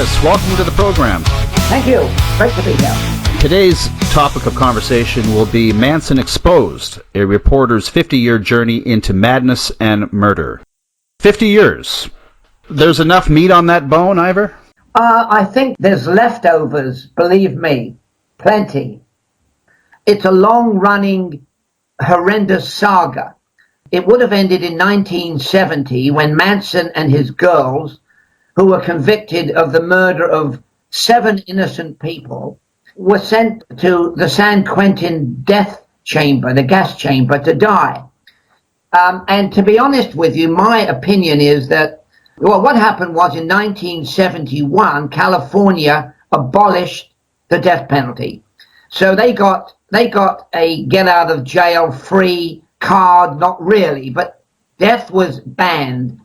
Davis. Welcome to the program. Thank you. Great to be here. Today's topic of conversation will be Manson Exposed, a reporter's 50-year journey into madness and murder. 50 years. There's enough meat on that bone, Ivor? I think there's leftovers, believe me. Plenty. It's a long-running, horrendous saga. It would have ended in 1970 when Manson and his girls, who were convicted of the murder of 7 innocent people, were sent to the San Quentin death chamber, the gas chamber, to die. And to be honest with you, my opinion is that, well, what happened was in 1971, California abolished the death penalty. So they got a get out of jail free card, not really, but death was banned.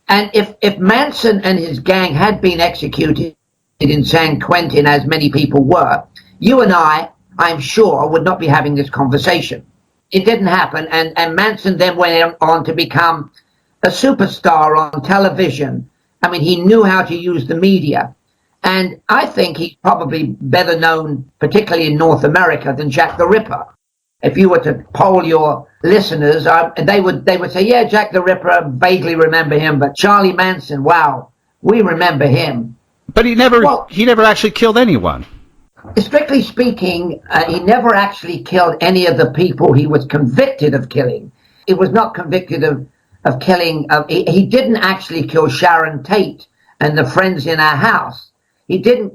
And if Manson and his gang had been executed in San Quentin, as many people were, you and I'm sure, would not be having this conversation. It didn't happen, and Manson then went on to become a superstar on television. I mean, he knew how to use the media. And I think he's probably better known, particularly in North America, than Jack the Ripper. If you were to poll your listeners, they would say, yeah, Jack the Ripper, vaguely remember him, but Charlie Manson, wow, we remember him. But he never actually killed anyone. Strictly speaking, he never actually killed any of the people he was convicted of killing. He was not convicted of killing. He didn't actually kill Sharon Tate and the friends in our house. He didn't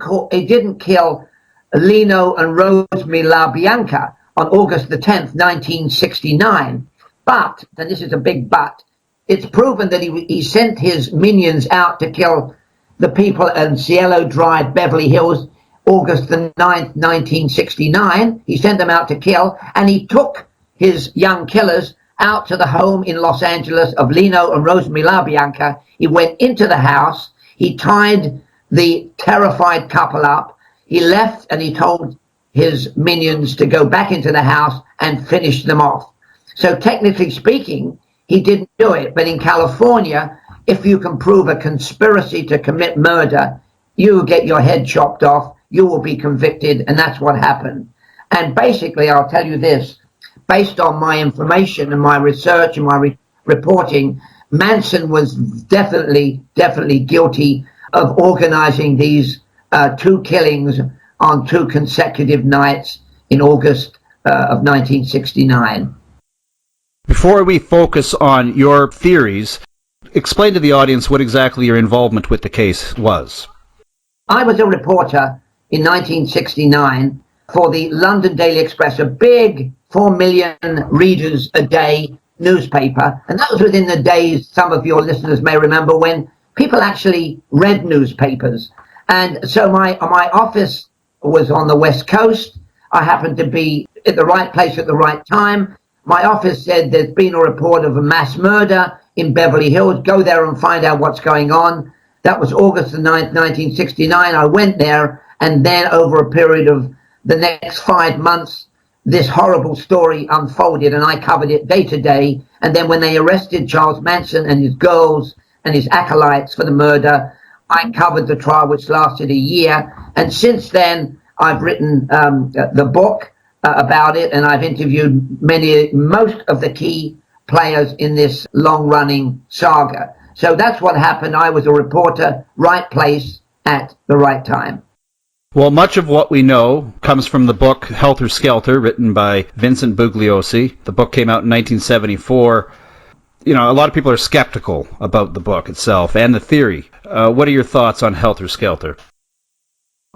kill Lino and Rosemary LaBianca on August the 10th, 1969. But, and this is a big but, it's proven that he sent his minions out to kill the people in Cielo Drive, Beverly Hills, August the 9th, 1969. He sent them out to kill, and he took his young killers out to the home in Los Angeles of Lino and Rosemary LaBianca. He went into the house. He tied the terrified couple up. He left, and he told his minions to go back into the house and finish them off. So technically speaking, he didn't do it. But in California, if you can prove a conspiracy to commit murder, you get your head chopped off, you will be convicted, and that's what happened. And basically, I'll tell you this, based on my information and my research and my reporting, Manson was definitely guilty of organizing these 2 killings on 2 consecutive nights in August of 1969. Before we focus on your theories, explain to the audience what exactly your involvement with the case was. I was a reporter in 1969 for the London Daily Express, a big 4 million readers a day newspaper. And that was within the days, some of your listeners may remember, when people actually read newspapers. And so my office was on the West Coast. I happened to be at the right place at the right time. My office said there's been a report of a mass murder in Beverly Hills. Go there and find out what's going on. That was August the 9th, 1969. I went there, and then over a period of the next 5 months, this horrible story unfolded, and I covered it day to day. And then when they arrested Charles Manson and his girls and his acolytes for the murder, I covered the trial, which lasted a year. And since then, I've written the book about it, and I've interviewed most of the key players in this long-running saga. So that's what happened. I was a reporter, right place at the right time. Well, much of what we know comes from the book Helter, Skelter, written by Vincent Bugliosi. The book came out in 1974. You know, a lot of people are skeptical about the book itself and the theory. What are your thoughts on Helter, Skelter?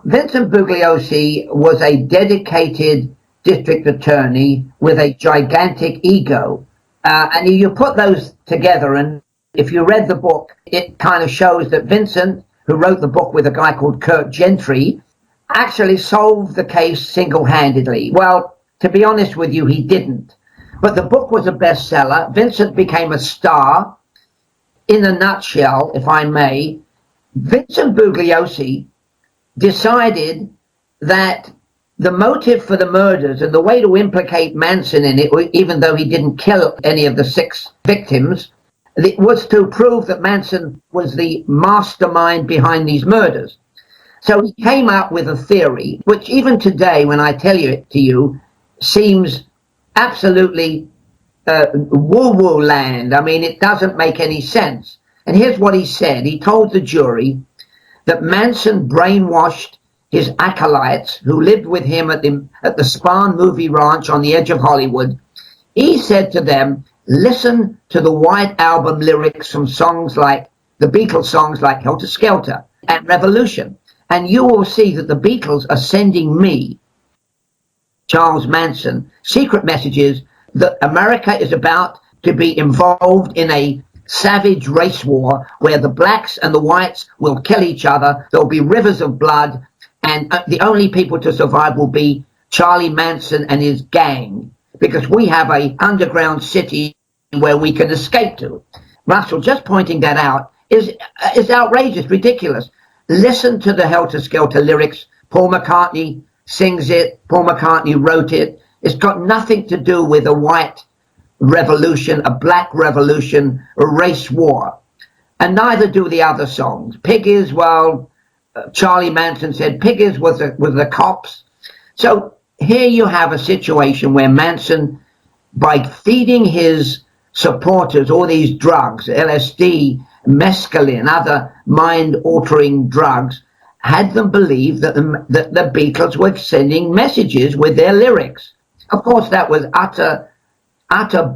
Vincent Bugliosi was a dedicated district attorney with a gigantic ego. And you put those together, and if you read the book, it kind of shows that Vincent, who wrote the book with a guy called Kurt Gentry, actually solved the case single-handedly. Well, to be honest with you, he didn't. But the book was a bestseller. Vincent became a star. In a nutshell, if I may, Vincent Bugliosi decided that the motive for the murders and the way to implicate Manson in it, even though he didn't kill any of the 6 victims, was to prove that Manson was the mastermind behind these murders. So he came up with a theory, which even today, when I tell it to you, seems absolutely woo-woo land. I mean, it doesn't make any sense. And here's what he said. He told the jury that Manson brainwashed his acolytes who lived with him at the Spahn movie ranch on the edge of Hollywood. He said to them, listen to the White Album lyrics from songs like the Beatles songs like Helter, Skelter and Revolution. And you will see that the Beatles are sending me, Charles Manson, secret messages that America is about to be involved in a savage race war where the blacks and the whites will kill each other. There'll be rivers of blood, and the only people to survive will be Charlie Manson and his gang, because we have a underground city where we can escape to. Russell, just pointing that out is outrageous, ridiculous. Listen to the Helter Skelter lyrics. Paul McCartney sings it. Paul McCartney wrote it. It's got nothing to do with a white revolution, a black revolution, a race war. And neither do the other songs. Piggies, well, Charlie Manson said Piggies was the cops. So here you have a situation where Manson, by feeding his supporters all these drugs, LSD, mescaline, other mind-altering drugs, had them believe that the Beatles were sending messages with their lyrics. Of course, that was utter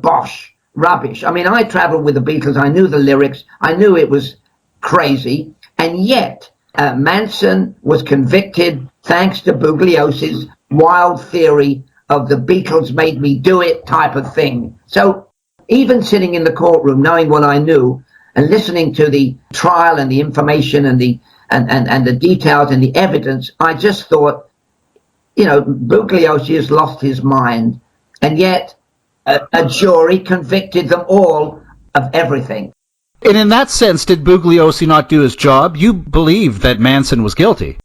bosh, rubbish. I mean, I traveled with the Beatles. I knew the lyrics. I knew it was crazy. And yet, Manson was convicted thanks to Bugliosi's wild theory of the Beatles made me do it type of thing. So even sitting in the courtroom, knowing what I knew, and listening to the trial and the information and the details and the evidence, I just thought, Bugliosi has lost his mind. And yet a jury convicted them all of everything. And in that sense, did Bugliosi not do his job? You believe that Manson was guilty.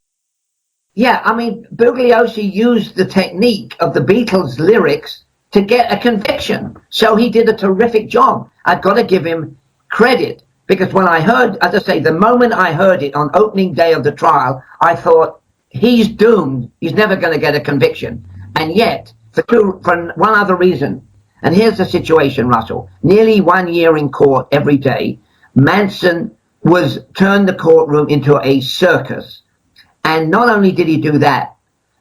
Yeah, I mean, Bugliosi used the technique of the Beatles' lyrics to get a conviction. So he did a terrific job. I've got to give him credit, because when I heard, as I say, the moment I heard it on opening day of the trial, I thought, he's doomed. He's never going to get a conviction. And yet, for one other reason, and here's the situation, Russell. Nearly 1 year in court every day, Manson turned the courtroom into a circus. And not only did he do that,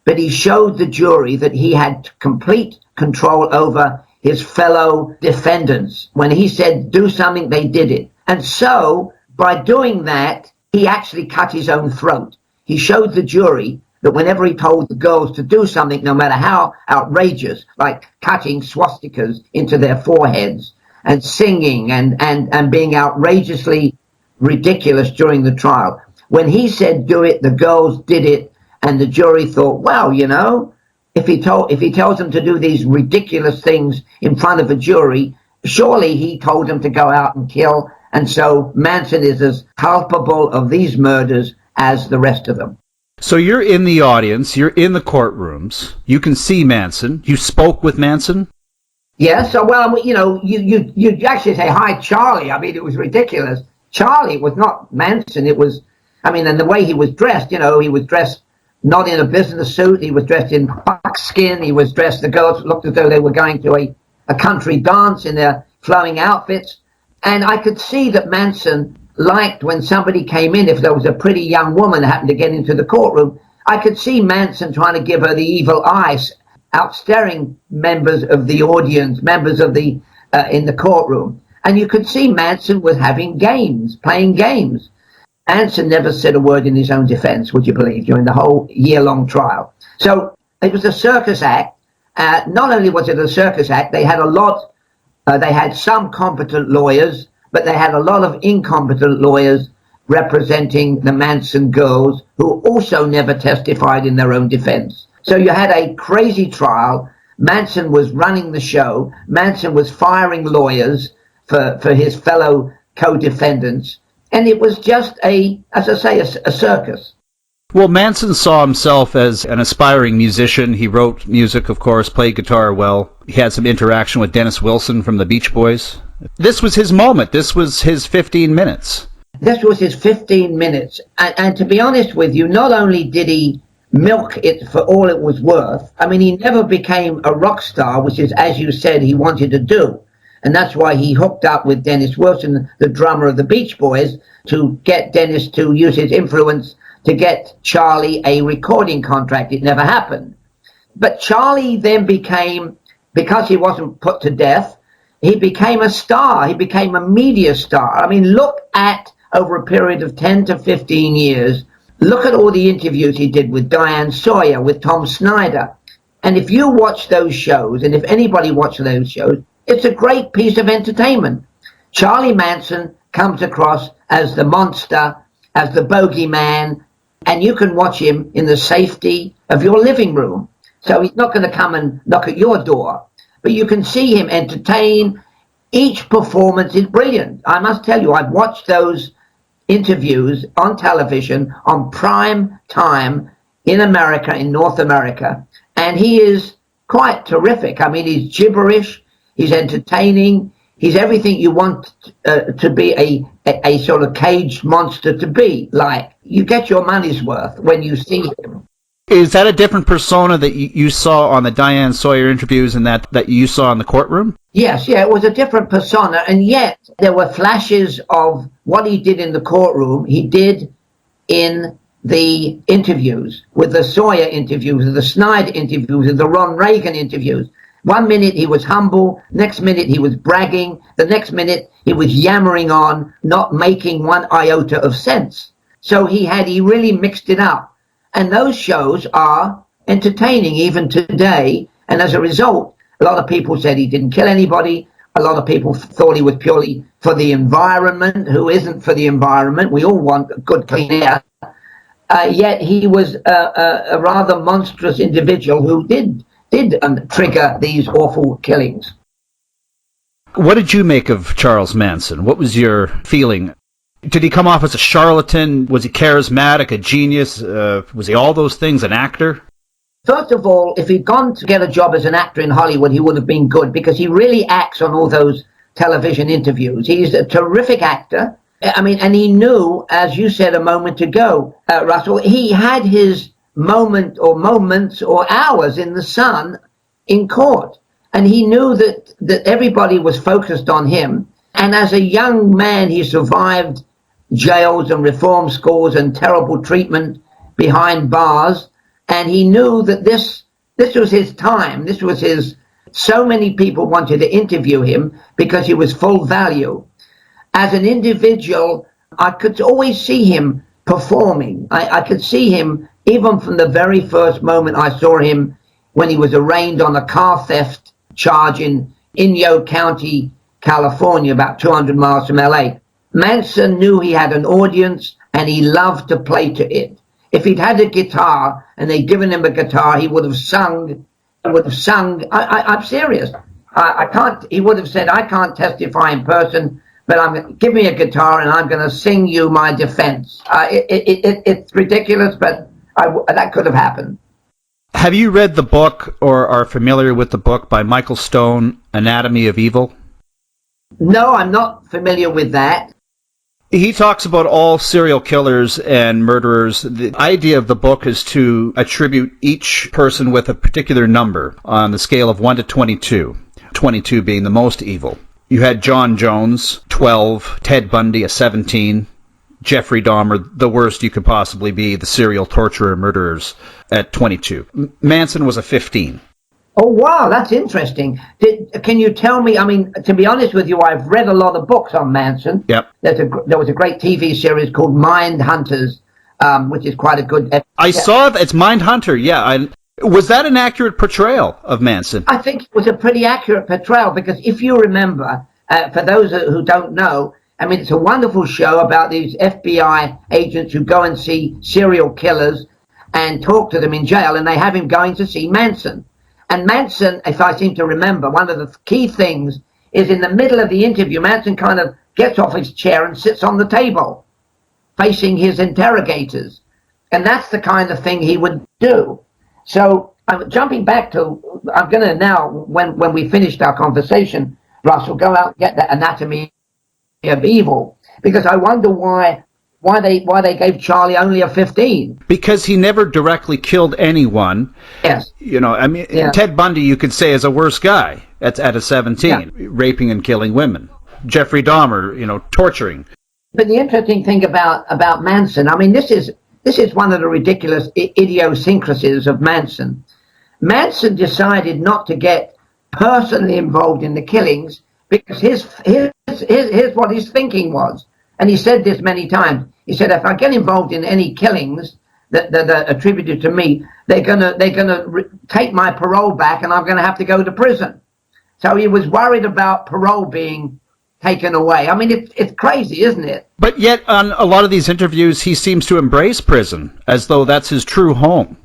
but he showed the jury that he had complete control over his fellow defendants. When he said, do something, they did it. And so, by doing that, he actually cut his own throat. He showed the jury that whenever he told the girls to do something, no matter how outrageous, like cutting swastikas into their foreheads and singing and being outrageously ridiculous during the trial, when he said do it, the girls did it, and the jury thought, well, if he tells them to do these ridiculous things in front of a jury, surely he told them to go out and kill. And so Manson is as culpable of these murders as the rest of them. So you're in the audience, you're in the courtrooms, you can see Manson, you spoke with Manson? Yeah, so, well, you actually say, hi, Charlie. I mean, it was ridiculous. Charlie was not Manson. It was, and the way he was dressed, he was dressed not in a business suit. He was dressed in buckskin. He was dressed, the girls looked as though they were going to a country dance in their flowing outfits. And I could see that Manson liked when somebody came in, if there was a pretty young woman that happened to get into the courtroom, I could see Manson trying to give her the evil eyes, outstaring members of the audience, members of the in the courtroom. And you could see Manson was having games, playing games. Manson never said a word in his own defense, would you believe, during the whole year-long trial. So it was a circus act. Not only was it a circus act, they had some competent lawyers, but they had a lot of incompetent lawyers representing the Manson girls who also never testified in their own defense. So you had a crazy trial. Manson was running the show. Manson was firing lawyers for his fellow co-defendants. And it was just a circus. Well, Manson saw himself as an aspiring musician. He wrote music, of course, played guitar well. He had some interaction with Dennis Wilson from the Beach Boys. This was his moment. This was his 15 minutes. This was his 15 minutes. And to be honest with you, not only did he milk it for all it was worth, I mean, he never became a rock star, which is, as you said, he wanted to do. And that's why he hooked up with Dennis Wilson, the drummer of the Beach Boys, to get Dennis to use his influence to get Charlie a recording contract. It never happened. But Charlie then became, because he wasn't put to death, he became a star. He became a media star. I mean, look at, over a period of 10 to 15 years, look at all the interviews he did with Diane Sawyer, with Tom Snyder. And if you watch those shows, and if anybody watches those shows, it's a great piece of entertainment. Charlie Manson comes across as the monster, as the bogeyman, and you can watch him in the safety of your living room. So he's not going to come and knock at your door, but you can see him entertain. Each performance is brilliant. I must tell you, I've watched those interviews on television on prime time in America, in North America, and he is quite terrific. I mean, he's gibberish, he's entertaining, he's everything you want to be a sort of caged monster to be. Like, you get your money's worth when you see him. Is that a different persona that you saw on the Diane Sawyer interviews and that you saw in the courtroom? Yes, yeah, it was a different persona, and yet there were flashes of what he did in the courtroom, he did in the interviews, with the Sawyer interviews, with the Snyder interviews, with the Ron Reagan interviews. 1 minute he was humble, next minute he was bragging, the next minute he was yammering on, not making one iota of sense. So he really mixed it up. And those shows are entertaining even today. And as a result, a lot of people said he didn't kill anybody. A lot of people thought he was purely for the environment. Who isn't for the environment? We all want good, clean air. Yet he was a rather monstrous individual who did trigger these awful killings. What did you make of Charles Manson? What was your feeling? Did he come off as a charlatan? Was he charismatic, a genius? Was he all those things, an actor? First of all, if he'd gone to get a job as an actor in Hollywood, he would have been good, because he really acts on all those television interviews. He's a terrific actor. I mean, and he knew, as you said a moment ago, Russell, he had his moment or moments or hours in the sun in court. And he knew that everybody was focused on him. And as a young man, he survived jails and reform schools and terrible treatment behind bars. And he knew that this was his time. This was his. So many people wanted to interview him because he was full value. As an individual, I could always see him performing. I could see him even from the very first moment I saw him when he was arraigned on a car theft charge in Inyo County, California, about 200 miles from LA. Manson knew he had an audience and he loved to play to it. If he'd had a guitar and they'd given him a guitar, he would have sung. I'm serious. I can't. He would have said, "I can't testify in person, but give me a guitar and I'm going to sing you my defense." It's ridiculous, but that could have happened. Have you read the book or are familiar with the book by Michael Stone, Anatomy of Evil? No, I'm not familiar with that. He talks about all serial killers and murderers. The idea of the book is to attribute each person with a particular number on the scale of 1 to 22, 22 being the most evil. You had John Jones, 12, Ted Bundy, a 17, Jeffrey Dahmer, the worst you could possibly be, the serial torturer murderers, at 22. Manson was a 15. Oh, wow, that's interesting. Can you tell me, I mean, to be honest with you, I've read a lot of books on Manson. Yep. There was a great TV series called Mind Hunters, which is quite a good... I saw that. It's Mind Hunter, yeah. Was that an accurate portrayal of Manson? I think it was a pretty accurate portrayal, because if you remember, for those who don't know, I mean, it's a wonderful show about these FBI agents who go and see serial killers and talk to them in jail, and they have him going to see Manson. And Manson, if I seem to remember, one of the key things is in the middle of the interview, Manson kind of gets off his chair and sits on the table, facing his interrogators. And that's the kind of thing he would do. So I'm jumping back to, I'm going to now, when we finished our conversation, Russell, go out and get that Anatomy of Evil. because I wonder why they gave Charlie only a 15. Because he never directly killed anyone. Yes. You know, I mean, Yeah. Ted Bundy, you could say, is a worse guy at a 17, raping and killing women. Jeffrey Dahmer, you know, torturing. But the interesting thing about Manson, I mean, this is one of the ridiculous idiosyncrasies of Manson. Manson decided not to get personally involved in the killings because here's what his thinking was. And he said this many times. He said, if I get involved in any killings that are attributed to me, they're gonna take my parole back, and I'm gonna have to go to prison. So he was worried about parole being taken away. I mean, it's crazy, isn't it? But yet, on a lot of these interviews, he seems to embrace prison as though that's his true home.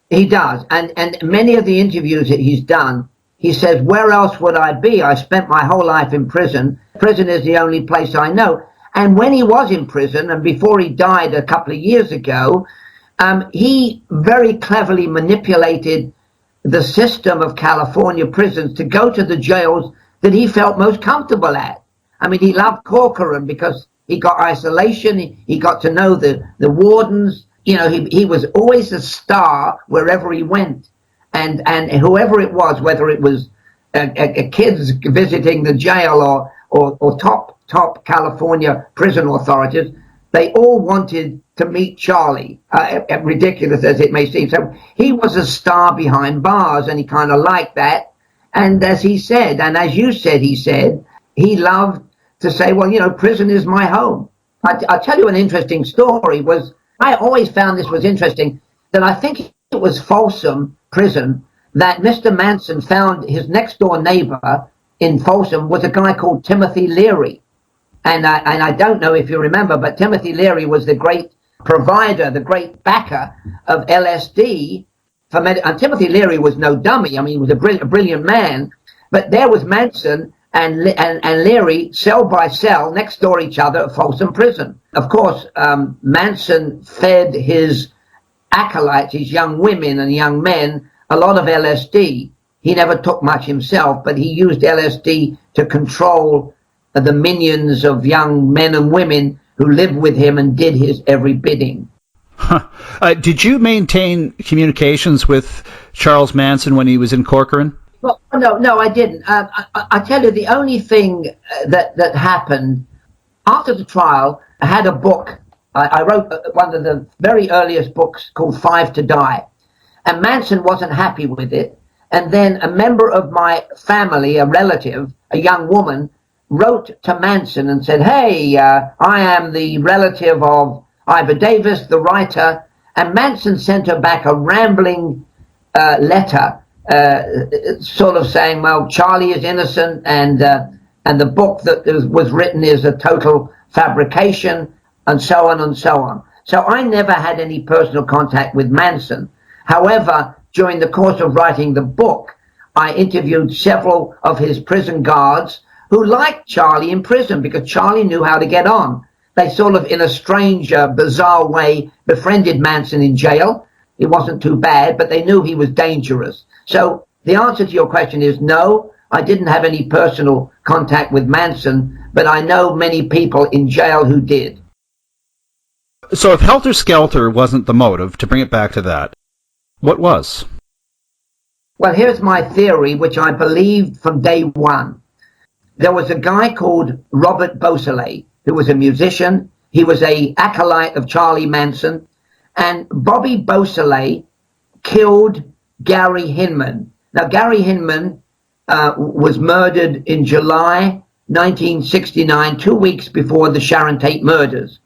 He does, and many of the interviews that he's done, he says, where else would I be? I spent my whole life in prison. Prison is the only place I know. And when he was in prison, and before he died a couple of years ago, he very cleverly manipulated the system of California prisons to go to the jails that he felt most comfortable at. I mean, he loved Courtroom because he got isolation. He got to know the wardens. You know, he was always a star wherever he went. And whoever it was, whether it was kids visiting the jail or top California prison authorities, they all wanted to meet Charlie, ridiculous as it may seem. So he was a star behind bars, and he kind of liked that. And as he said, and as you said, he loved to say, well, you know, prison is my home. I'll tell you an interesting story. I always found this was interesting, that I think it was Folsom Prison that Mr. Manson found his next door neighbor in Folsom was a guy called Timothy Leary. And I don't know if you remember, but Timothy Leary was the great provider, the great backer of LSD. And Timothy Leary was no dummy. I mean, he was a brilliant man. But there was Manson and Leary, cell by cell, next door each other at Folsom Prison. Of course, Manson fed his acolytes, his young women and young men, a lot of LSD. He never took much himself, but he used LSD to control the minions of young men and women who lived with him and did his every bidding. Did you maintain communications with Charles Manson when he was in Corcoran? Well, no, I didn't. I tell you, the only thing that happened after the trial, I had a book. I wrote one of the very earliest books called 5 to Die. And Manson wasn't happy with it. And then a member of my family, a relative, a young woman, wrote to Manson and said, hey, I am the relative of Ivor Davis, the writer. And Manson sent her back a rambling letter, sort of saying, well, Charlie is innocent, and the book that was written is a total fabrication, and so on and so on. So I never had any personal contact with Manson. However, during the course of writing the book, I interviewed several of his prison guards who liked Charlie in prison because Charlie knew how to get on. They sort of, in a strange, bizarre way, befriended Manson in jail. It wasn't too bad, but they knew he was dangerous. So the answer to your question is no, I didn't have any personal contact with Manson, but I know many people in jail who did. So if Helter Skelter wasn't the motive, to bring it back to that, what was? Well, here's my theory, which I believed from day one. There was a guy called Robert Beausoleil, who was a musician. He was an acolyte of Charlie Manson. And Bobby Beausoleil killed Gary Hinman. Now, Gary Hinman was murdered in July 1969, 2 weeks before the Sharon Tate murders.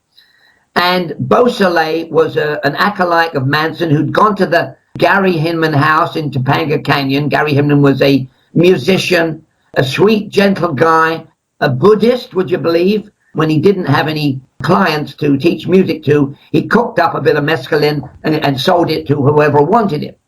And Beausoleil was an acolyte of Manson who'd gone to the Gary Hinman house in Topanga Canyon. Gary Hinman was a musician, a sweet, gentle guy, a Buddhist, would you believe? When he didn't have any clients to teach music to, he cooked up a bit of mescaline and sold it to whoever wanted it.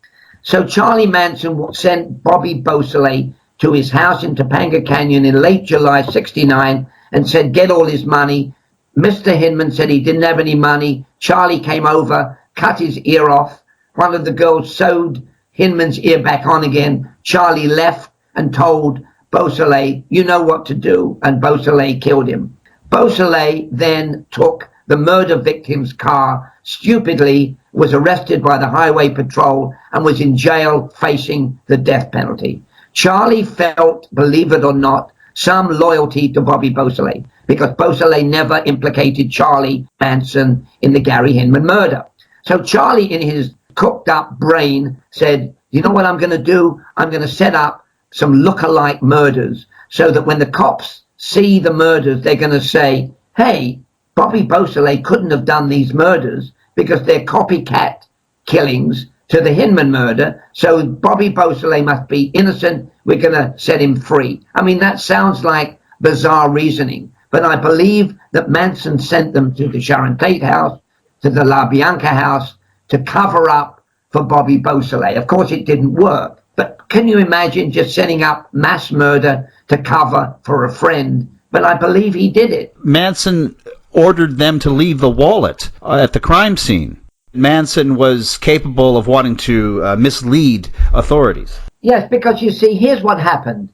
So Charlie Manson sent Bobby Beausoleil to his house in Topanga Canyon in late July 69 and said, get all his money. Mr. Hinman said he didn't have any money. Charlie came over, cut his ear off. One of the girls sewed Hinman's ear back on again. Charlie left and told Beausoleil, you know what to do. And Beausoleil killed him. Beausoleil then took the murder victim's car, stupidly was arrested by the highway patrol and was in jail facing the death penalty. Charlie felt, believe it or not, some loyalty to Bobby Beausoleil, because Beausoleil never implicated Charlie Manson in the Gary Hinman murder. So Charlie, in his cooked up brain, said, you know what I'm going to do? I'm going to set up some look-alike murders so that when the cops see the murders, they're going to say, hey, Bobby Beausoleil couldn't have done these murders because they're copycat killings to the Hinman murder. So Bobby Beausoleil must be innocent. We're going to set him free. I mean, that sounds like bizarre reasoning, but I believe that Manson sent them to the Sharon Tate house, to the La Bianca house, to cover up for Bobby Beausoleil. Of course, it didn't work, but can you imagine just setting up mass murder to cover for a friend? But I believe he did it. Manson ordered them to leave the wallet at the crime scene. Manson was capable of wanting to mislead authorities. Yes, because you see, here's what happened.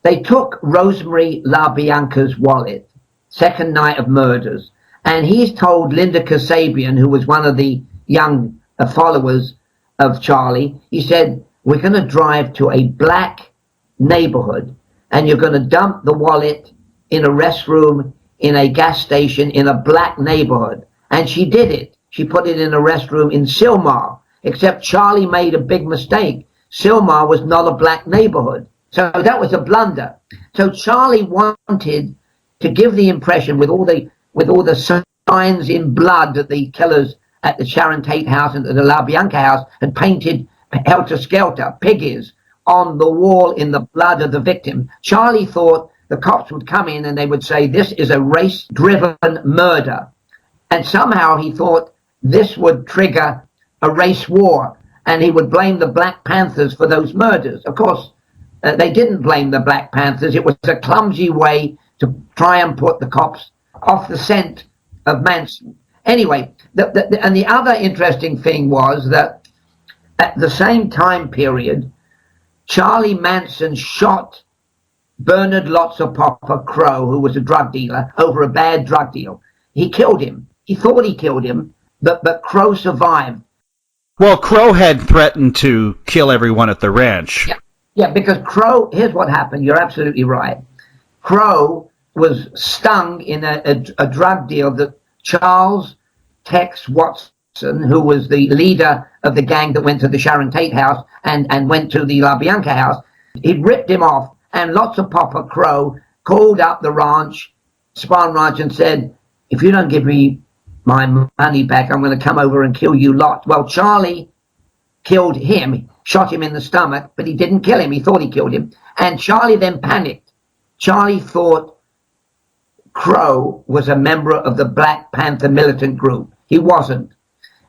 They took Rosemary LaBianca's wallet, second night of murders, and he's told Linda Kasabian, who was one of the young followers of Charlie, he said, we're going to drive to a black neighborhood and you're going to dump the wallet in a restroom in a gas station in a black neighborhood. And she did it. She put it in a restroom in Sylmar, except Charlie made a big mistake. Sylmar was not a black neighborhood. So that was a blunder. So Charlie wanted to give the impression with all the signs in blood that the killers at the Sharon Tate house and the La Bianca house had painted Helter Skelter, piggies, on the wall in the blood of the victim. Charlie thought the cops would come in and they would say, this is a race-driven murder. And somehow he thought this would trigger a race war and he would blame the Black Panthers for those murders. Of course, they didn't blame the Black Panthers. It was a clumsy way to try and put the cops off the scent of Manson. Anyway, and the other interesting thing was that at the same time period, Charlie Manson shot Bernard Lotzapopper Crow, who was a drug dealer, over a bad drug deal. He killed him. He thought he killed him, but Crow survived. Well, Crow had threatened to kill everyone at the ranch. Yeah, because Crow, here's what happened. You're absolutely right. Crow was stung in a drug deal that Charles Tex Watson, who was the leader of the gang that went to the Sharon Tate house and went to the La Bianca house, he ripped him off. And Lotzapopper Crow called up the ranch, Spahn Ranch, and said, if you don't give me my money back, I'm going to come over and kill you lot. Well, Charlie killed him, shot him in the stomach, but he didn't kill him. He thought he killed him. And Charlie then panicked. Charlie thought Crow was a member of the Black Panther militant group. He wasn't.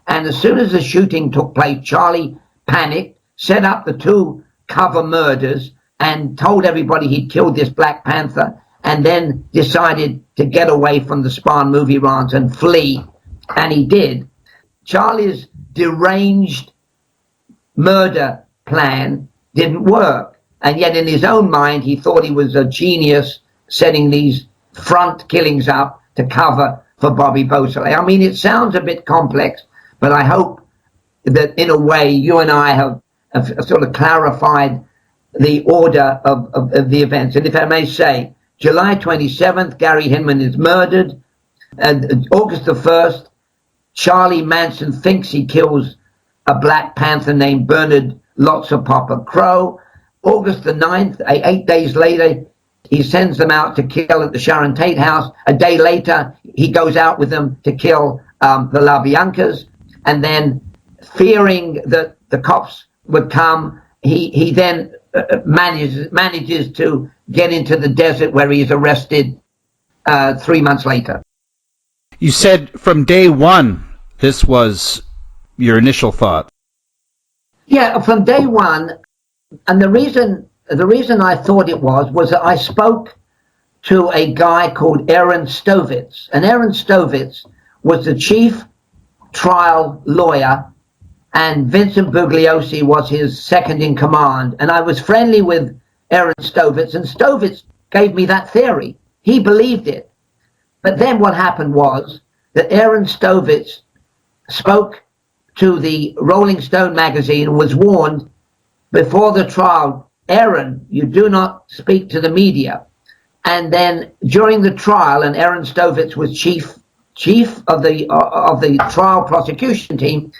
And as soon as the shooting took place, Charlie panicked, set up the two cover murders, and told everybody he'd killed this Black Panther, and then decided to get away from the Spahn movie ranch and flee. And he did. Charlie's deranged murder plan didn't work. And yet in his own mind, he thought he was a genius setting these front killings up to cover for Bobby Beausoleil. I mean, it sounds a bit complex, but I hope that in a way you and I have sort of clarified the order of the events. And if I may say, July 27th, Gary Hinman is murdered. And August the 1st, Charlie Manson thinks he kills a Black Panther named Bernard Lotzapopper Crow. August the 9th, 8 days later, he sends them out to kill at the Sharon Tate house. A day later, he goes out with them to kill the La Biancas. And then, fearing that the cops would come, he then manages to get into the desert where he is arrested 3 months later. You said from day one, this was your initial thought. Yeah, from day one. And the reason I thought it was that I spoke to a guy called Aaron Stovitz. And Aaron Stovitz was the chief trial lawyer, and Vincent Bugliosi was his second in command. And I was friendly with Aaron Stovitz, and Stovitz gave me that theory. He believed it. But then what happened was that Aaron Stovitz spoke to the Rolling Stone magazine and was warned before the trial, Aaron, you do not speak to the media. And then during the trial, and Aaron Stovitz was chief of the trial prosecution team,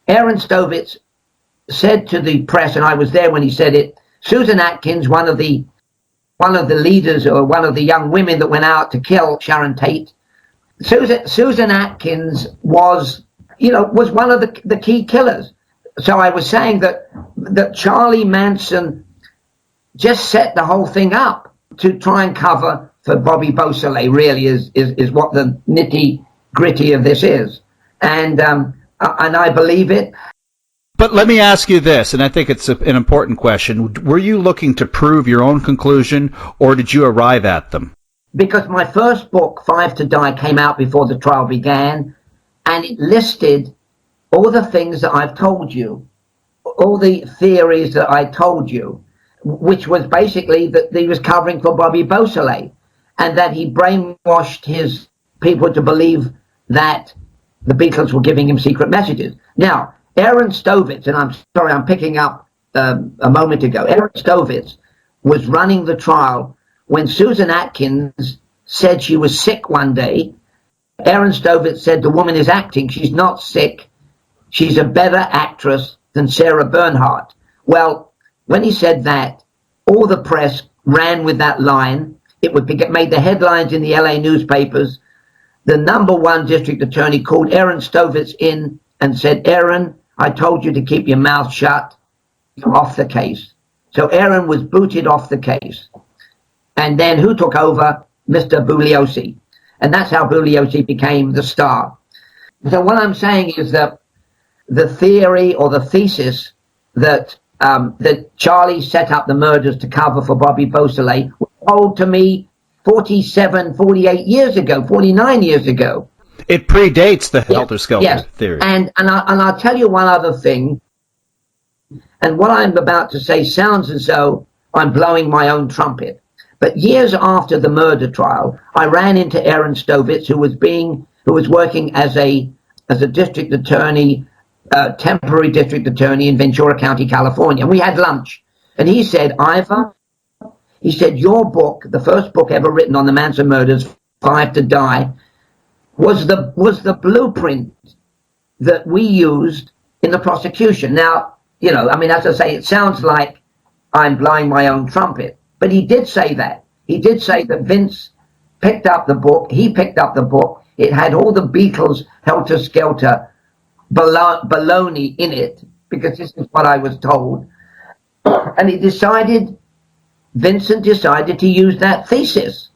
Aaron Stovitz said to the press, and I was there when he said it, Susan Atkins, one of the leaders or one of the young women that went out to kill Sharon Tate, Susan Atkins was one of the key killers. So I was saying that Charlie Manson just set the whole thing up to try and cover for Bobby Beausoleil, really is what the nitty gritty of this is. And I believe it. But let me ask you this, and I think it's an important question. Were you looking to prove your own conclusion, or did you arrive at them? Because my first book, Five to Die, came out before the trial began, and it listed all the things that I've told you, all the theories that I told you, which was basically that he was covering for Bobby Beausoleil, and that he brainwashed his people to believe that the Beatles were giving him secret messages. Now, Aaron Stovitz, and I'm sorry, I'm picking up a moment ago, Aaron Stovitz was running the trial when Susan Atkins said she was sick one day. Aaron Stovitz said the woman is acting, she's not sick, she's a better actress than Sarah Bernhardt. Well, when he said that, all the press ran with that line. It made the headlines in the LA newspapers. The #1 district attorney called Aaron Stovitz in and said, Aaron, I told you to keep your mouth shut. You're off the case. So Aaron was booted off the case. And then who took over? Mr. Bugliosi. And that's how Bugliosi became the star. So what I'm saying is that the theory or the thesis that Charlie set up the murders to cover for Bobby Beausoleil was told to me 47, 48 years ago, 49 years ago. It predates the Helter Skelter theory. And I'll tell you one other thing. And what I'm about to say sounds as though I'm blowing my own trumpet. But years after the murder trial, I ran into Aaron Stovitz, who was working as a district attorney, temporary district attorney in Ventura County, California. And we had lunch. And he said, Ivor, he said, your book, the first book ever written on the Manson murders, Five to Die, was the blueprint that we used in the prosecution. Now, as I say, it sounds like I'm blowing my own trumpet, but he did say that. He did say that Vince picked up the book. He picked up the book. It had all the Beatles, Helter Skelter, baloney in it, because this is what I was told. And Vincent decided to use that thesis,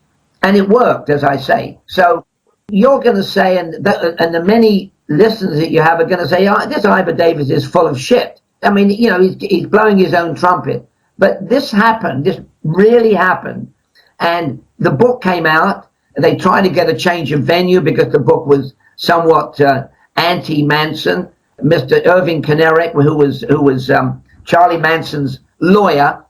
and it worked, as I say. So you're going to say, and the many listeners that you have are going to say, oh, this Ivor Davis is full of shit. I mean, he's blowing his own trumpet. But this happened. This really happened. And the book came out. They tried to get a change of venue because the book was somewhat anti-Manson. Mr. Irving Kinerick, who was Charlie Manson's lawyer,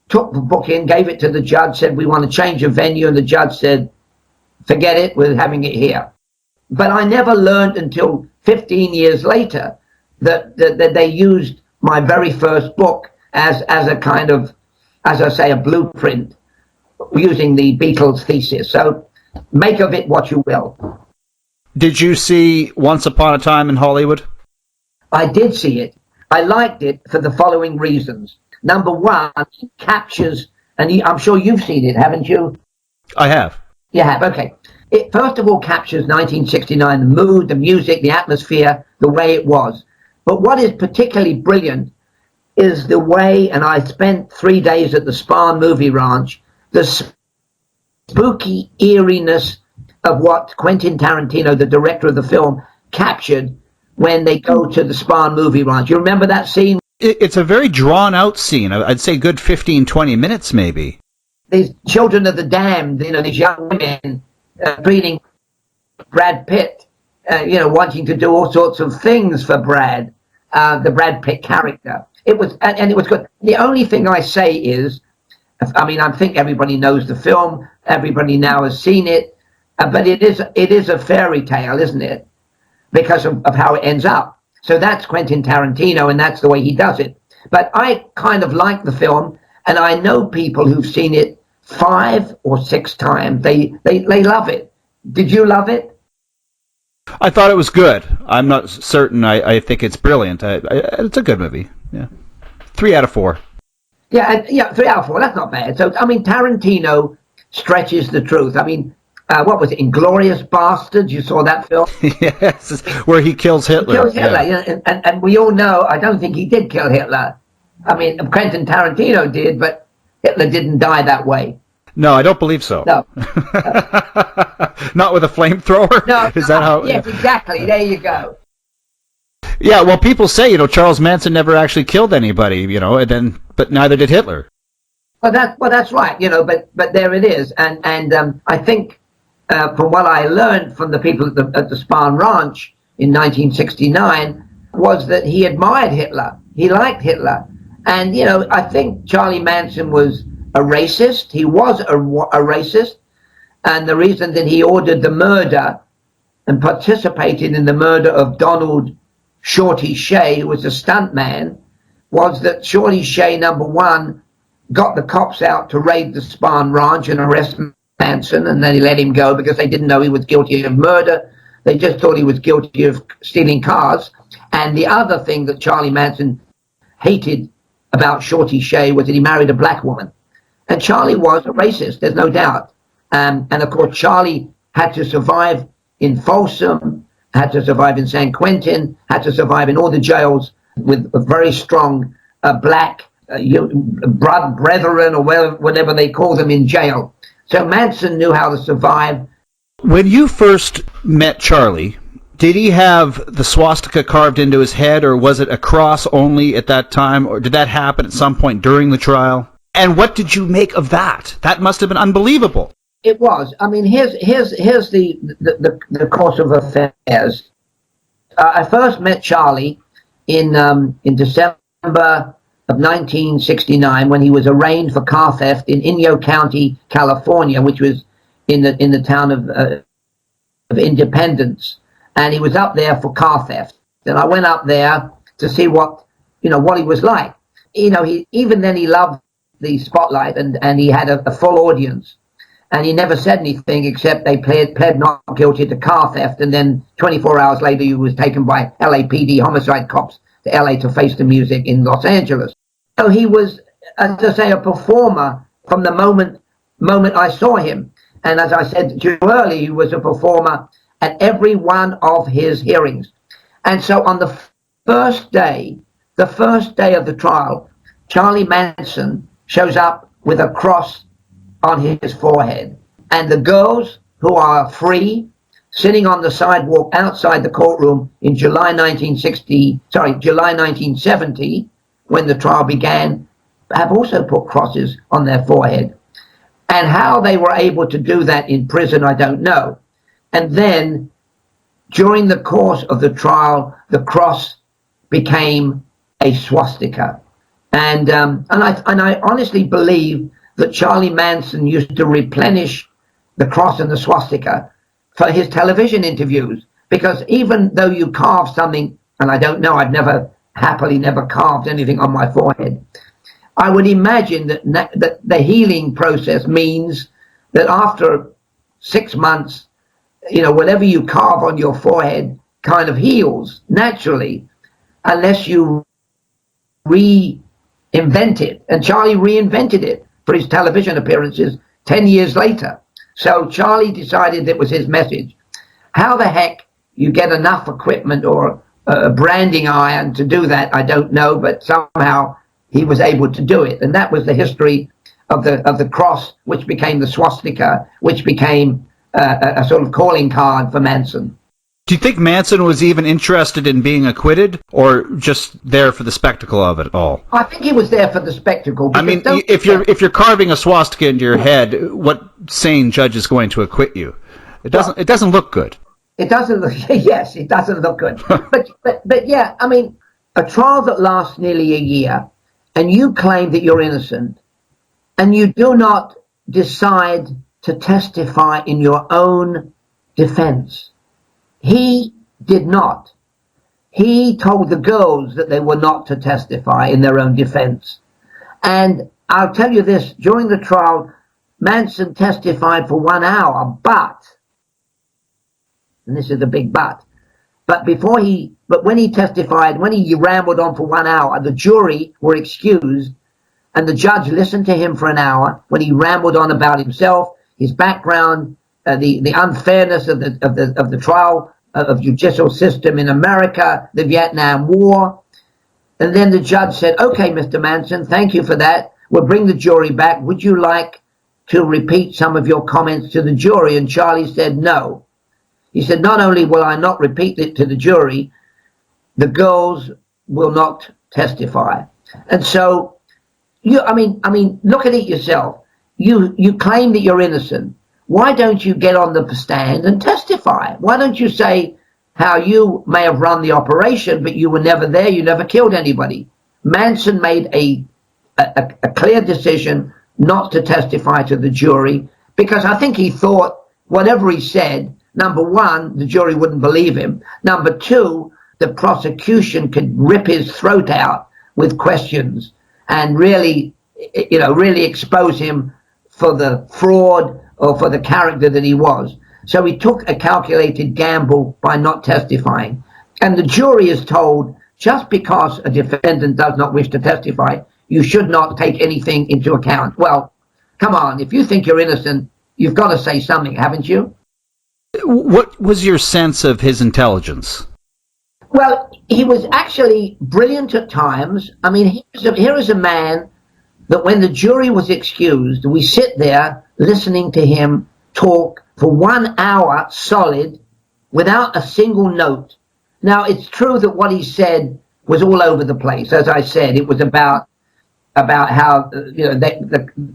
took the book in, gave it to the judge, said, we want to change of venue. And the judge said, forget it, we're having it here. But I never learned until 15 years later that they used my very first book as a kind of, as I say, a blueprint using the Beatles thesis. So make of it what you will. Did you see Once Upon a Time in Hollywood? I did see it. I liked it for the following reasons. Number one, it captures, and I'm sure you've seen it, haven't you? I have. You have, okay. It first of all captures 1969, the mood, the music, the atmosphere, the way it was. But what is particularly brilliant is the way, and I spent 3 days at the Spahn Movie Ranch, the spooky eeriness of what Quentin Tarantino, the director of the film, captured when they go to the Spahn Movie Ranch. You remember that scene? It's a very drawn-out scene. I'd say good 15, 20 minutes, maybe. These children of the damned, these young women treating Brad Pitt, wanting to do all sorts of things for Brad, the Brad Pitt character. It was good. The only thing I say is, I think everybody knows the film. Everybody now has seen it. But it is a fairy tale, isn't it? Because of how it ends up. So that's Quentin Tarantino, and that's the way he does it. But I kind of like the film, and I know people who've seen it 5 or 6 times. They love it. Did you love it? I thought it was good. I'm not certain. I think it's brilliant. It's a good movie. Yeah, 3 out of 4. Yeah, 3 out of 4. That's not bad. So I mean, Tarantino stretches the truth. I mean, what was it? Inglourious Bastards. You saw that film? Yes, where he kills Hitler. He kills Hitler, yeah. And we all know. I don't think he did kill Hitler. I mean, Quentin Tarantino did, but Hitler didn't die that way. No, I don't believe so. No. Not with a flamethrower? No. Is that how? Yes, exactly. There you go. Yeah, well, people say, Charles Manson never actually killed anybody, but neither did Hitler. Well, that's right, but there it is. And I think from what I learned from the people at the Spahn Ranch in 1969 was that he admired Hitler. He liked Hitler. And, I think Charlie Manson was a racist. He was a racist. And the reason that he ordered the murder and participated in the murder of Donald Shorty Shea, who was a stuntman, was that Shorty Shea, number one, got the cops out to raid the Spahn Ranch and arrest Manson, and then he let him go because they didn't know he was guilty of murder. They just thought he was guilty of stealing cars. And the other thing that Charlie Manson hated about Shorty Shea was that he married a black woman. And Charlie was a racist, there's no doubt. And of course, Charlie had to survive in Folsom, had to survive in San Quentin, had to survive in all the jails with a very strong black brethren or whatever they call them in jail. So Manson knew how to survive. When you first met Charlie, did he have the swastika carved into his head, or was it a cross only at that time, or did that happen at some point during the trial? And what did you make of that? That must have been unbelievable. It was. I mean, here's the course of affairs. I first met Charlie in December of 1969 when he was arraigned for car theft in Inyo County, California, which was in the town of Independence, and he was up there for car theft. And I went up there to see what he was like. He loved the spotlight, and he had a full audience. And he never said anything except they pled not guilty to car theft. And then 24 hours later, he was taken by LAPD homicide cops to LA to face the music in Los Angeles. So he was, as I say, a performer from the moment I saw him. And as I said to you earlier, he was a performer at every one of his hearings. And so on the first day of the trial, Charlie Manson shows up with a cross on his forehead, and the girls who are free sitting on the sidewalk outside the courtroom in July 1970, when the trial began, have also put crosses on their forehead. And how they were able to do that in prison, I don't know. And then during the course of the trial, the cross became a swastika. And I honestly believe that Charlie Manson used to replenish the cross and the swastika for his television interviews. Because even though you carve something, and I don't know, I've never carved anything on my forehead, I would imagine that the healing process means that after 6 months, whatever you carve on your forehead kind of heals naturally, unless you reinvent it. And Charlie reinvented it for his television appearances 10 years later. So Charlie decided it was his message. How the heck you get enough equipment or a branding iron to do that, I don't know, but somehow he was able to do it. And that was the history of the cross, which became the swastika, which became a sort of calling card for Manson. Do you think Manson was even interested in being acquitted, or just there for the spectacle of it all? I think he was there for the spectacle. I mean, if you're carving a swastika into your head, what sane judge is going to acquit you? It doesn't look good. It doesn't look. Yes, it doesn't look good. but yeah, I mean, a trial that lasts nearly a year, and you claim that you're innocent, and you do not decide to testify in your own defense. He did not. He told the girls that they were not to testify in their own defense. And I'll tell you this, during the trial, Manson testified for 1 hour, but, and this is the big but when he testified, when he rambled on for 1 hour, the jury were excused, and the judge listened to him for an hour when he rambled on about himself, his background, the unfairness of the trial, of judicial system in America, the Vietnam War. And then the judge said, okay, Mr. Manson, thank you for that. We'll bring the jury back. Would you like to repeat some of your comments to the jury? And Charlie said, no. He said, not only will I not repeat it to the jury, the girls will not testify. And so, I mean, look at it yourself. You claim that you're innocent. Why don't you get on the stand and testify? Why don't you say how you may have run the operation, but you were never there, you never killed anybody? Manson made a clear decision not to testify to the jury because I think he thought whatever he said, number one, the jury wouldn't believe him. Number two, the prosecution could rip his throat out with questions and really expose him for the fraud or for the character that he was. So he took a calculated gamble by not testifying. And the jury is told, just because a defendant does not wish to testify, you should not take anything into account. Well, come on, if you think you're innocent, you've got to say something, haven't you? What was your sense of his intelligence? Well, he was actually brilliant at times. I mean, here is a man that when the jury was excused, we sit there listening to him talk for 1 hour solid without a single note. Now, it's true that what he said was all over the place. As I said, it was about how,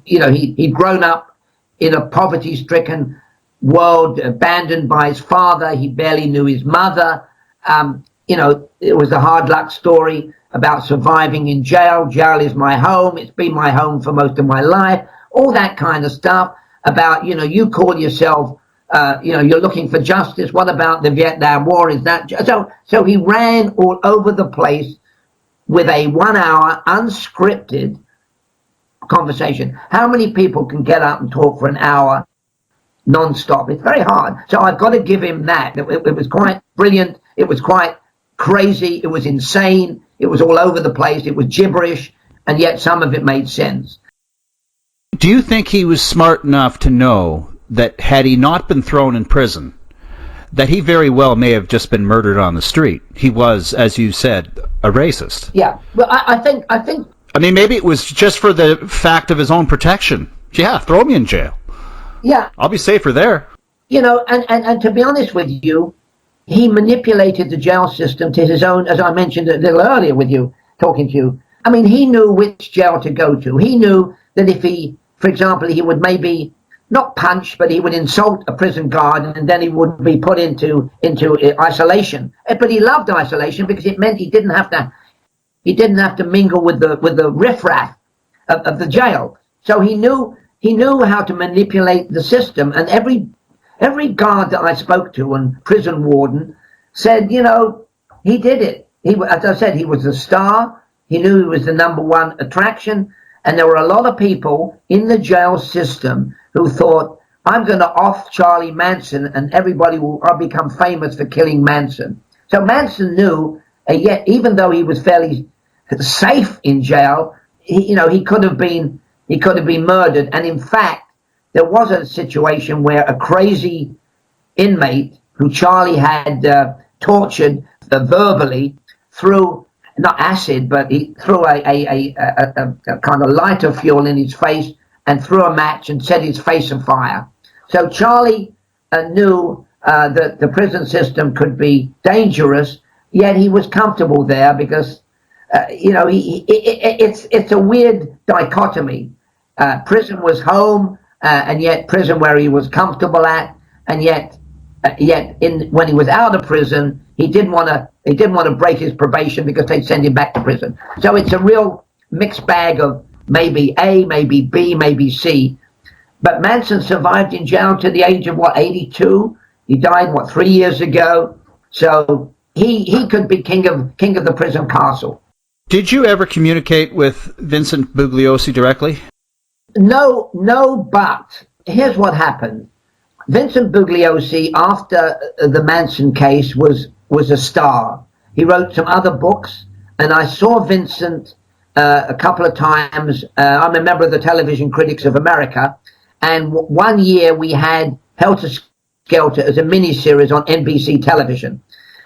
he'd grown up in a poverty-stricken world, abandoned by his father. He barely knew his mother. It was a hard luck story about surviving in jail. Jail is my home. It's been my home for most of my life. All that kind of stuff about, you call yourself, you're looking for justice. What about the Vietnam War? Is that so he ran all over the place with a 1 hour unscripted conversation. How many people can get up and talk for an hour non-stop? It's very hard. So I've got to give him that. It was quite brilliant. It was quite crazy. It was insane. It was all over the place. It was gibberish, and yet some of it made sense. Do you think he was smart enough to know that had he not been thrown in prison, that he very well may have just been murdered on the street? He was, as you said, a racist. Yeah. Well, I think. I mean, maybe it was just for the fact of his own protection. Yeah, throw me in jail. Yeah. I'll be safer there. And to be honest with you, he manipulated the jail system to his own, as I mentioned a little earlier with you, talking to you. I mean, he knew which jail to go to. He knew that if he, for example, he would maybe not punch, but he would insult a prison guard, and then he would be put into isolation. But he loved isolation because it meant he didn't have to mingle with the riffraff of the jail. So he knew how to manipulate the system, and every guard that I spoke to and prison warden said, he did it. As I said, he was a star. He knew he was the number one attraction. And there were a lot of people in the jail system who thought, I'm going to off Charlie Manson and everybody will become famous for killing Manson. So Manson knew, yet even though he was fairly safe in jail, he could have been murdered. And in fact, there was a situation where a crazy inmate who Charlie had tortured verbally threw not acid, but he threw a kind of lighter fuel in his face and threw a match and set his face on fire. So Charlie knew that the prison system could be dangerous, yet he was comfortable there because, it's a weird dichotomy. Prison was home, and yet prison where he was comfortable at, and yet when he was out of prison, he didn't want to break his probation because they'd send him back to prison. So it's a real mixed bag of maybe A, maybe B, maybe C. But Manson survived in jail to the age of, 82? He died, 3 years ago? So he could be king of the prison castle. Did you ever communicate with Vincent Bugliosi directly? No, but here's what happened. Vincent Bugliosi, after the Manson case, was a star. He wrote some other books, and I saw Vincent a couple of times. I'm a member of the Television Critics of America, and one year we had Helter, Skelter as a miniseries on NBC television.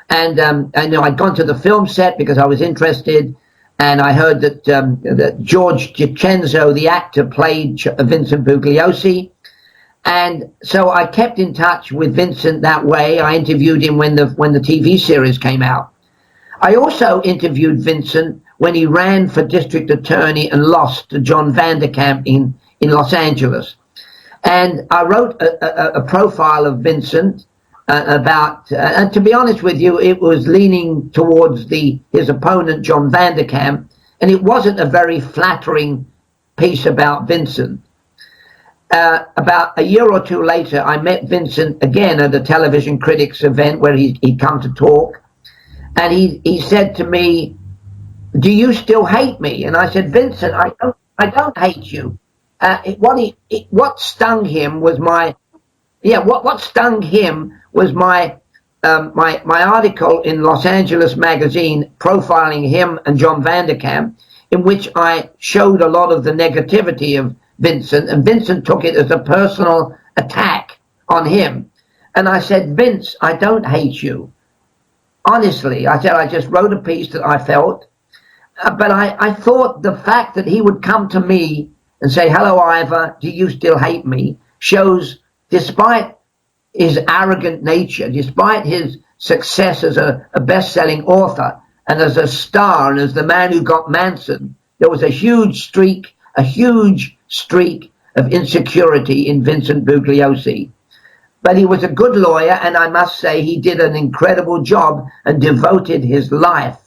And I'd gone to the film set because I was interested, and I heard that George DiCenzo, the actor, played Vincent Bugliosi. And so I kept in touch with Vincent that way. I interviewed him when the TV series came out. I also interviewed Vincent when he ran for district attorney and lost to John Vanderkamp in Los Angeles. And I wrote a profile of Vincent about, and to be honest with you, it was leaning towards his opponent, John Vanderkamp, and it wasn't a very flattering piece about Vincent. About a year or two later, I met Vincent again at a Television Critics event where he'd come to talk. And he said to me, "Do you still hate me?" And I said, "Vincent, I don't hate you." What stung him was my article in Los Angeles magazine profiling him and John Vanderkamp, in which I showed a lot of the negativity of Vincent, and Vincent took it as a personal attack on him. And I said, "Vince, I don't hate you. Honestly," I said, "I just wrote a piece that I felt." But I thought the fact that he would come to me and say, "Hello, Ivor, do you still hate me?" shows, despite his arrogant nature, despite his success as a best-selling author and as a star and as the man who got Manson, there was a huge streak of insecurity in Vincent Bugliosi. But he was a good lawyer, and I must say he did an incredible job and devoted his life.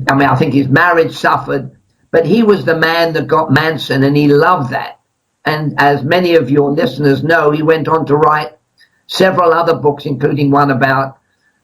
I mean, I think his marriage suffered, but he was the man that got Manson, and he loved that. And as many of your listeners know, he went on to write several other books, including one about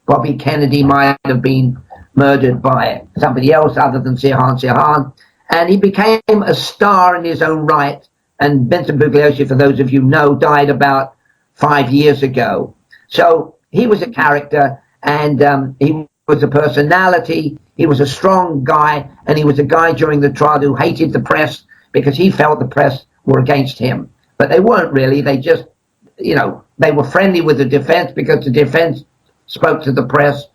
Bobby Kennedy might have been murdered by somebody else other than Sirhan. And he became a star in his own right. And Vincent Bugliosi, for those of you who know, died about 5 years ago. So he was a character, and he was a personality. He was a strong guy, and he was a guy during the trial who hated the press because he felt the press were against him. But they weren't really. They just, they were friendly with the defense because the defense spoke to the press.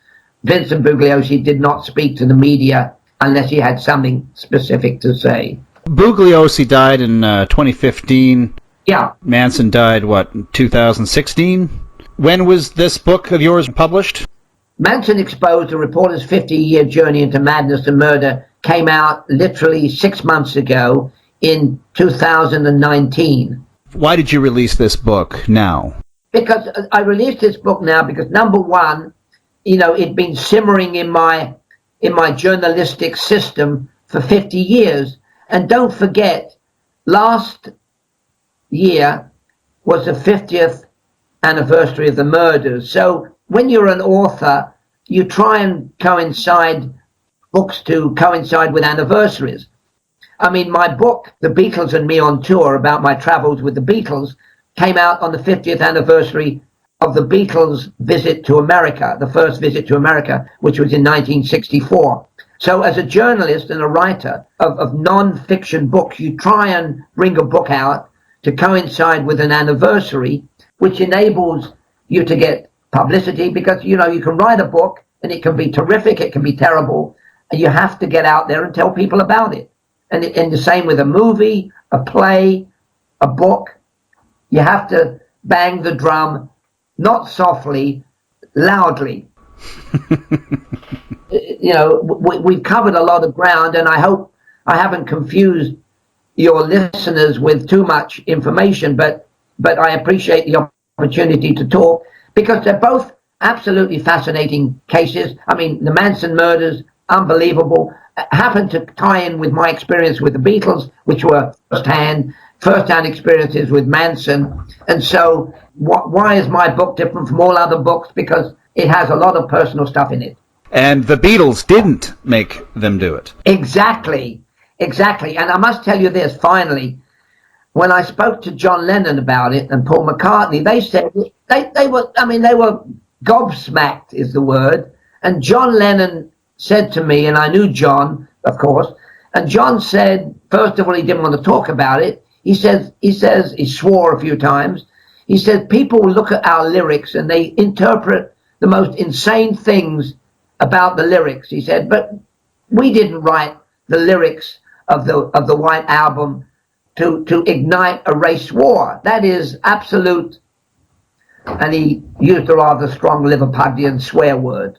Vincent Bugliosi did not speak to the media unless he had something specific to say. Bugliosi died in 2015. Yeah. Manson died, 2016? When was this book of yours published? Manson Exposed, a reporter's 50-year journey into madness and murder, came out literally 6 months ago in 2019. Why did you release this book now? Because I released this book now because, number one, it'd been simmering in my journalistic system for 50 years. And don't forget, last year was the 50th anniversary of the murders. So when you're an author, you try and books to coincide with anniversaries. I mean, my book, The Beatles and Me on Tour, about my travels with the Beatles, came out on the 50th anniversary of the Beatles' visit to America, the first visit to America, which was in 1964. So as a journalist and a writer of non-fiction books, you try and bring a book out to coincide with an anniversary, which enables you to get publicity because, you can write a book and it can be terrific, it can be terrible, and you have to get out there and tell people about it. And the same with a movie, a play, a book. You have to bang the drum, not softly, loudly. We've covered a lot of ground, and I hope I haven't confused your listeners with too much information, but I appreciate the opportunity to talk because they're both absolutely fascinating cases. I mean, the Manson murders, unbelievable, happened to tie in with my experience with the Beatles, which were firsthand, first-hand experiences with Manson. And so why is my book different from all other books? Because it has a lot of personal stuff in it. And the Beatles didn't make them do it. Exactly. And I must tell you this, finally, when I spoke to John Lennon about it and Paul McCartney, they said they were gobsmacked is the word. And John Lennon said to me, and I knew John, of course, and John said, first of all, he didn't want to talk about it. He swore a few times. He said, people look at our lyrics and they interpret the most insane things about the lyrics. He said, but we didn't write the lyrics of the White Album to ignite a race war. That is absolute, and he used a rather strong Liverpudlian swear word.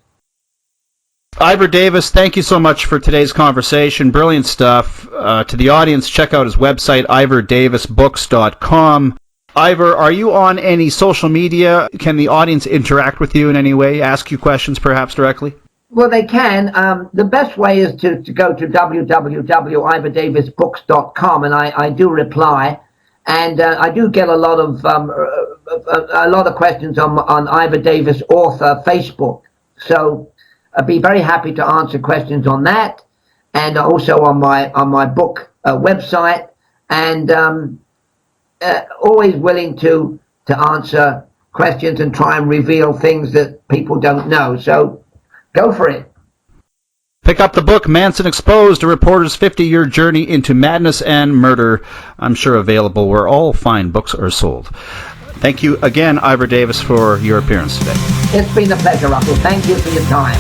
Ivor Davis, thank you so much for today's conversation. Brilliant stuff. To the audience, check out his website, ivordavisbooks.com. Ivor, are you on any social media? Can the audience interact with you in any way, ask you questions perhaps directly? Well, they can. The best way is to go to www.ivordavisbooks.com, and I do reply. And I do get a lot of questions on Ivor Davis author Facebook. So I'd be very happy to answer questions on that, and also on my book website, and always willing to answer questions and try and reveal things that people don't know. So go for it. Pick up the book, Manson Exposed, a reporter's 50-year journey into madness and murder. I'm sure available where all fine books are sold. Thank you again, Ivor Davis, for your appearance today. It's been a pleasure, Russell. Thank you for your time.